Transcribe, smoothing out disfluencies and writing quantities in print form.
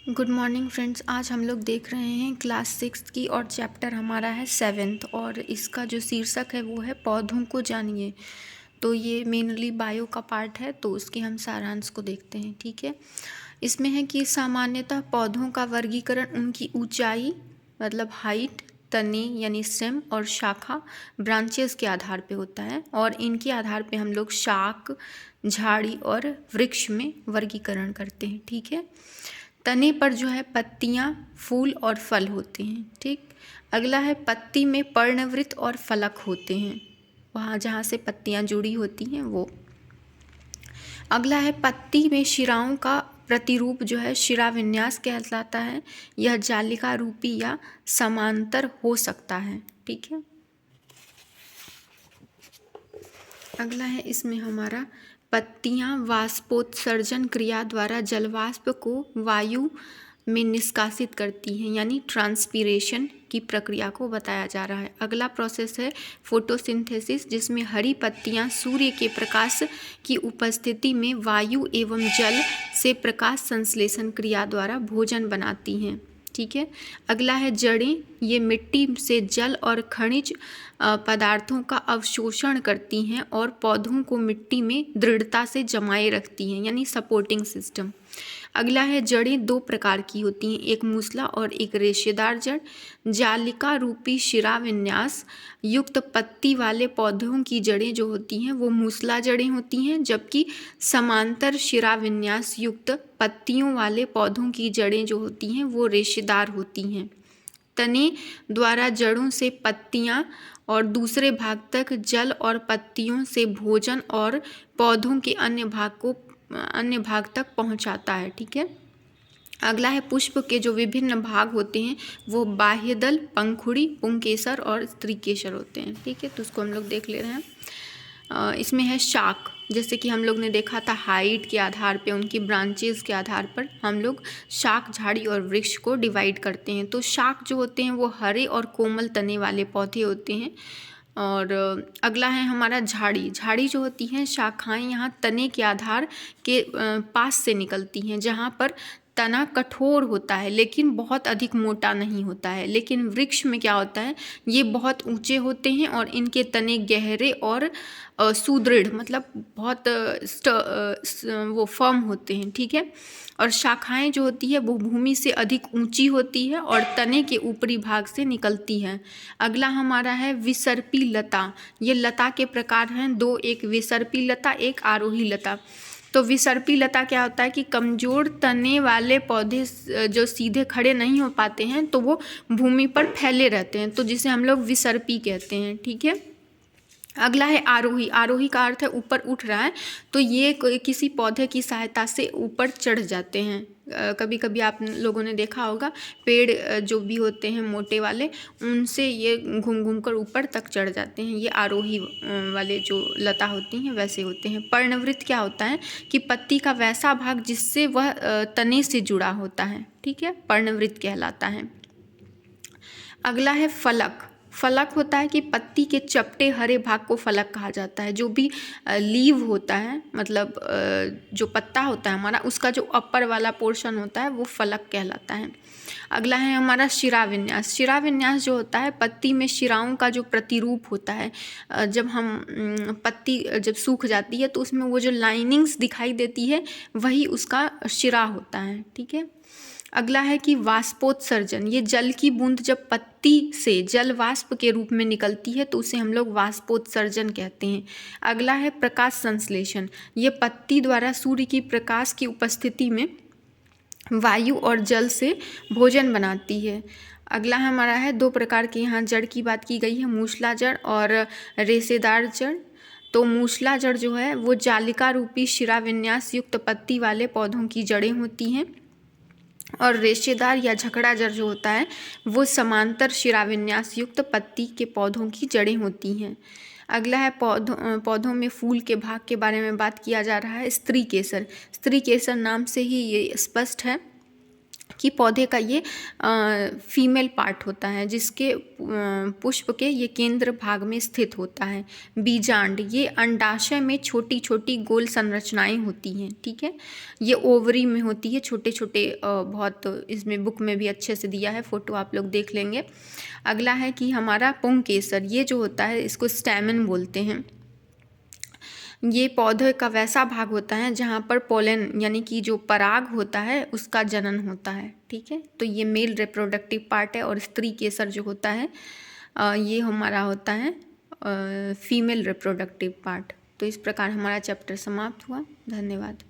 Good morning friends. आज हम लोग देख रहे हैं क्लास 6 की और चैप्टर हमारा है 7th और इसका जो शीर्षक है वो है पौधों को जानिए। तो ये मेनली बायो का पार्ट है, तो उसके हम सारांश को देखते हैं। ठीक है, इसमें है कि सामान्यतः पौधों का वर्गीकरण उनकी ऊंचाई मतलब हाइट, तने यानी स्टेम और शाखा ब्रांचेस के आधार पे होता है और इनके आधार पे हम लोग शाख, झाड़ी और वृक्ष में वर्गीकरण करते हैं। ठीक है, तने पर जो है पत्तियां, फूल और फल होते हैं। ठीक, अगला है पत्ती में पर्णवृत्त और फलक होते हैं, वहाँ जहाँ से पत्तियां जुड़ी होती हैं वो। अगला है पत्ती में शिराओं का प्रतिरूप जो है शिरा विन्यास कहलाता है। यह जालिका रूपी या समांतर हो सकता है। ठीक है, अगला है इसमें हमारा पत्तियां वाष्पोत्सर्जन क्रिया द्वारा जलवाष्प को वायु में निष्कासित करती हैं, यानी ट्रांसपीरेशन की प्रक्रिया को बताया जा रहा है। अगला प्रोसेस है फोटोसिंथेसिस, जिसमें हरी पत्तियां सूर्य के प्रकाश की उपस्थिति में वायु एवं जल से प्रकाश संश्लेषण क्रिया द्वारा भोजन बनाती हैं। ठीक है, अगला है जड़ें। ये मिट्टी से जल और खनिज पदार्थों का अवशोषण करती हैं और पौधों को मिट्टी में दृढ़ता से जमाए रखती हैं, यानी सपोर्टिंग सिस्टम। अगला है जड़ें दो प्रकार की होती हैं, एक मूसला और एक रेशेदार जड़। जालिका रूपी शिरा विन्यास युक्त पत्ती वाले पौधों की जड़ें जो होती हैं वो मूसला जड़ें होती हैं, जबकि समांतर शिरा विन्यास युक्त पत्तियों वाले पौधों की जड़ें जो होती हैं वो रेशेदार होती हैं। तने द्वारा जड़ों से पत्तियां और दूसरे भाग तक जल और पत्तियों से भोजन और पौधों के अन्य भाग तक पहुंचाता है। ठीक है, अगला है पुष्प के जो विभिन्न भाग होते हैं वो बाह्यदल, पंखुड़ी, पुंकेसर और स्त्रीकेसर होते हैं। ठीक है, तो उसको हम लोग देख ले रहे हैं। इसमें है शाख, जैसे कि हम लोग ने देखा था हाइट के आधार पे, उनकी ब्रांचेस के आधार पर हम लोग शाख, झाड़ी और वृक्ष को डिवाइड करते हैं। तो शाख जो होते हैं वो हरे और कोमल तने वाले पौधे होते हैं। और अगला है हमारा झाड़ी। झाड़ी जो होती हैं शाखाएं यहाँ तने के आधार के पास से निकलती हैं, जहाँ पर तना कठोर होता है लेकिन बहुत अधिक मोटा नहीं होता है। लेकिन वृक्ष में क्या होता है, ये बहुत ऊंचे होते हैं और इनके तने गहरे और सुदृढ़ मतलब बहुत वो फर्म होते हैं। ठीक है, और शाखाएं जो होती है वो भूमि से अधिक ऊंची होती है और तने के ऊपरी भाग से निकलती है। अगला हमारा है विसर्पी लता। ये लता के प्रकार हैं दो, एक विसर्पी लता, एक आरोही लता। तो विसर्पी लता क्या होता है कि कमजोर तने वाले पौधे जो सीधे खड़े नहीं हो पाते हैं तो वो भूमि पर फैले रहते हैं, तो जिसे हम लोग विसर्पी कहते हैं। ठीक है, अगला है आरोही। आरोही का अर्थ है ऊपर उठ रहा है, तो ये किसी पौधे की सहायता से ऊपर चढ़ जाते हैं। कभी कभी आप लोगों ने देखा होगा पेड़ जो भी होते हैं मोटे वाले, उनसे ये घूम घूम कर ऊपर तक चढ़ जाते हैं। ये आरोही वाले जो लता होती हैं वैसे होते हैं। पर्णवृत्त क्या होता है कि पत्ती का वैसा भाग जिससे वह तने से जुड़ा होता है। ठीक है, पर्णवृत्त कहलाता है। अगला है फलक। फलक होता है कि पत्ती के चपटे हरे भाग को फलक कहा जाता है। जो भी लीव होता है मतलब जो पत्ता होता है हमारा, उसका जो अपर वाला पोर्शन होता है वो फलक कहलाता है। अगला है हमारा शिरा विन्यास। शिरा विन्यास जो होता है पत्ती में शिराओं का जो प्रतिरूप होता है। जब हम पत्ती जब सूख जाती है तो उसमें वो जो लाइनिंग्स दिखाई देती है वही उसका शिरा होता है। ठीक है, अगला है कि वाष्पोत्सर्जन। ये जल की बूंद जब पत्ती से जल वाष्प के रूप में निकलती है तो उसे हम लोग वाष्पोत्सर्जन कहते हैं। अगला है प्रकाश संश्लेषण। ये पत्ती द्वारा सूर्य की प्रकाश की उपस्थिति में वायु और जल से भोजन बनाती है। अगला हमारा है दो प्रकार के, यहाँ जड़ की बात की गई है, मूसला जड़ और रेशेदार जड़। तो मूसला जड़ जो है वो जालिका रूपी शिरा विन्यास युक्त पत्ती वाले पौधों की जड़ें होती हैं और रेशेदार या झकड़ा जड़ जो होता है वो समांतर शिराविन्यास युक्त पत्ती के पौधों की जड़ें होती हैं। अगला है पौधों में फूल के भाग के बारे में बात किया जा रहा है। स्त्री केसर। स्त्री केसर नाम से ही ये स्पष्ट है कि पौधे का ये फीमेल पार्ट होता है, जिसके पुष्प के ये केंद्र भाग में स्थित होता है। बीजांड, ये अंडाशय में छोटी छोटी गोल संरचनाएं होती हैं, ठीक है। ये ओवरी में होती है, छोटे छोटे, बहुत इसमें बुक में भी अच्छे से दिया है, फोटो आप लोग देख लेंगे। अगला है कि हमारा पुंकेसर, ये जो होता है इसको स्टैमेन बोलते हैं। ये पौधे का वैसा भाग होता है जहाँ पर पोलन यानी कि जो पराग होता है उसका जनन होता है, ठीक है। तो ये मेल रिप्रोडक्टिव पार्ट है, और स्त्री केसर जो होता है ये हमारा होता है फीमेल रिप्रोडक्टिव पार्ट। तो इस प्रकार हमारा चैप्टर समाप्त हुआ। धन्यवाद।